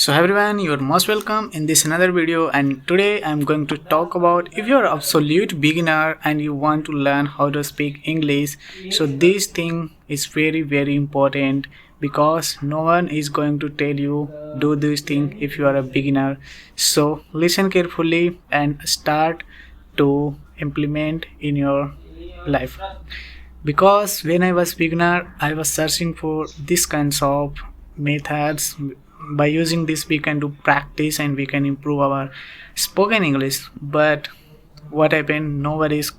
So everyone, you're most welcome in this another video, and today I'm going to talk about if you're absolute beginner and you want to learn how to speak English. So this thing is very important because no one is going to tell you do this thing if you are a beginner. So listen carefully and start to implement in your life. Because when I was beginner, I was searching for this kinds of methods. By using this we can do practice and we can improve our spoken English. But what happened, nobody's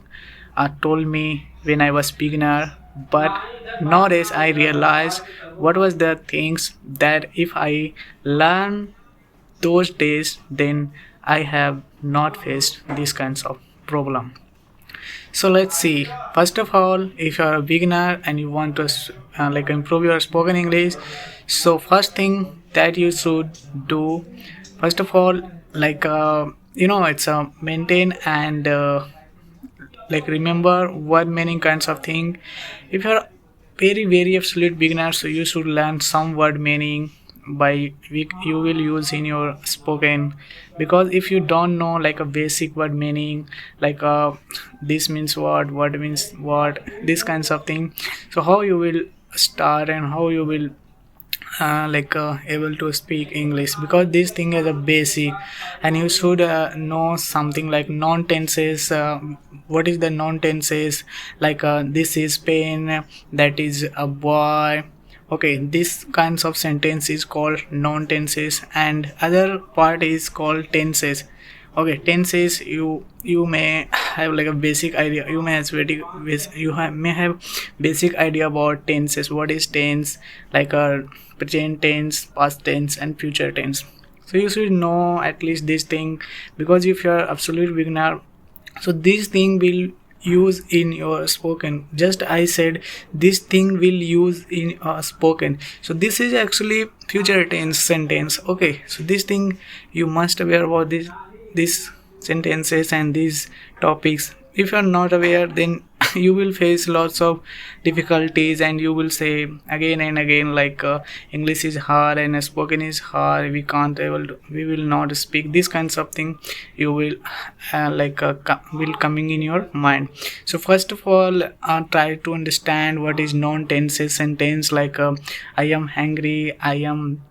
told me when I was beginner. But nowadays I realized what was the things that if I learn those days, then I have not faced these kinds of problem. So let's see. First of all, if you are a beginner and you want to improve your spoken English, so first thing that you should do, first of all, it's maintain and remember word meaning kinds of thing. If you are very absolute beginner, so you should learn some word meaning by which you will use in your spoken. Because if you don't know like a basic word meaning, this means what means what, this kinds of thing, so how you will start and how you will able to speak English. Because this thing is a basic, and you should know something like non-tenses. What is the non-tenses? This is pen, that is a boy. Okay, this kinds of sentence is called non-tenses, and other part is called tenses. Okay, tenses, you may have like a basic idea. You may have may have basic idea about tenses. What is tense? Like a present tense, past tense, and future tense. So you should know at least this thing, because if you are absolute beginner, so this thing will use in your spoken. Just I said this thing will use in spoken. So this is actually future tense sentence. Okay, so this thing you must aware about these sentences and these topics. If you are not aware, then you will face lots of difficulties, and you will say again and again English is hard and spoken is hard, we will not speak, this kinds of thing you will will coming in your mind. So first of all, try to understand what is non-tenses sentence. I am hungry, I am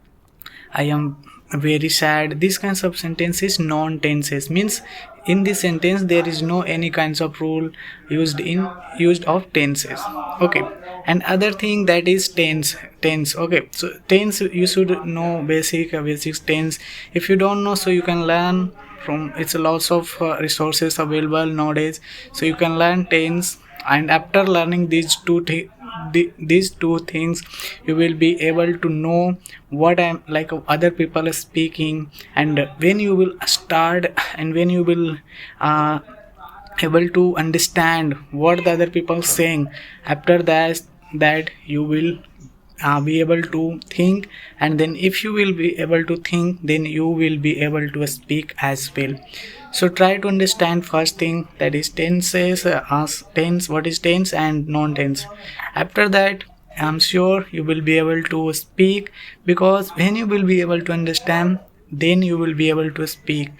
very sad. These kinds of sentences non-tenses means in this sentence there is no any kinds of rule used of tenses. Okay, and other thing that is tense. Okay, so tense you should know basic tense. If you don't know, so you can learn from, it's lots of resources available nowadays, so you can learn tense. And after learning these these two things, you will be able to know what I'm like other people are speaking. And when you will start and when you will able to understand what the other people saying, after that you will be able to think. And then if you will be able to think, then you will be able to speak as well. So try to understand first thing, that is tenses. Ask tense, what is tense and non-tense. After that, I'm sure you will be able to speak, because when you will be able to understand, then you will be able to speak.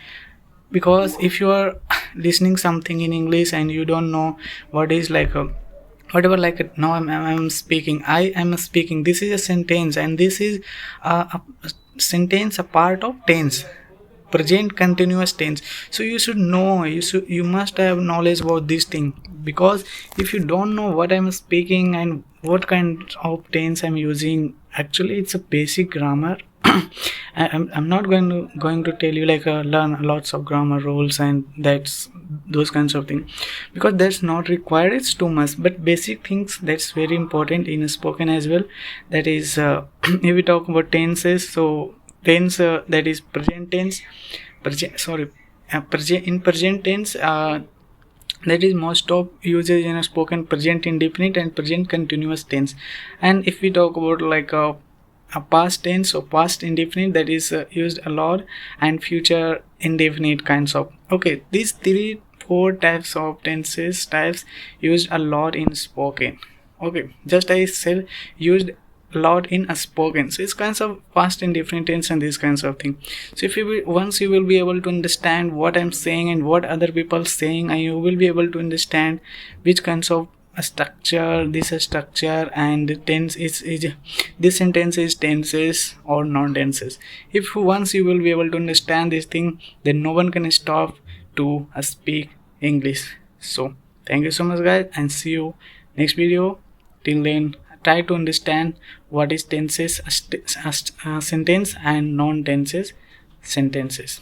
Because if you are listening something in English and you don't know what is whatever, now I'm speaking, I am speaking, this is a sentence, and this is a sentence, a part of tense, present continuous tense. So you should know, you must have knowledge about this thing. Because if you don't know what I'm speaking and what kind of tense I'm using, actually it's a basic grammar. I'm not going to tell you learn lots of grammar rules and that's those kinds of things, because that's not required, it's too much. But basic things, that's very important in spoken as well. That is if we talk about tenses, so tense, that is present tense, in present tense, that is most of usage in a spoken: present indefinite and present continuous tense. And if we talk about a past tense, so past indefinite, that is used a lot, and future indefinite kinds of. Okay, these 4 types of tenses types used a lot in spoken. Okay, just I said used lot in a spoken. So it's kinds of past and different tense and these kinds of thing. So if you will, once you will be able to understand what I'm saying and what other people saying, and you will be able to understand which kinds of a structure, this is structure, and tense is this sentence is tenses or non-tenses. If once you will be able to understand this thing, then no one can stop to speak English. So thank you so much guys, and see you next video. Till then, try to understand what is tenses, sentence and non-tenses sentences.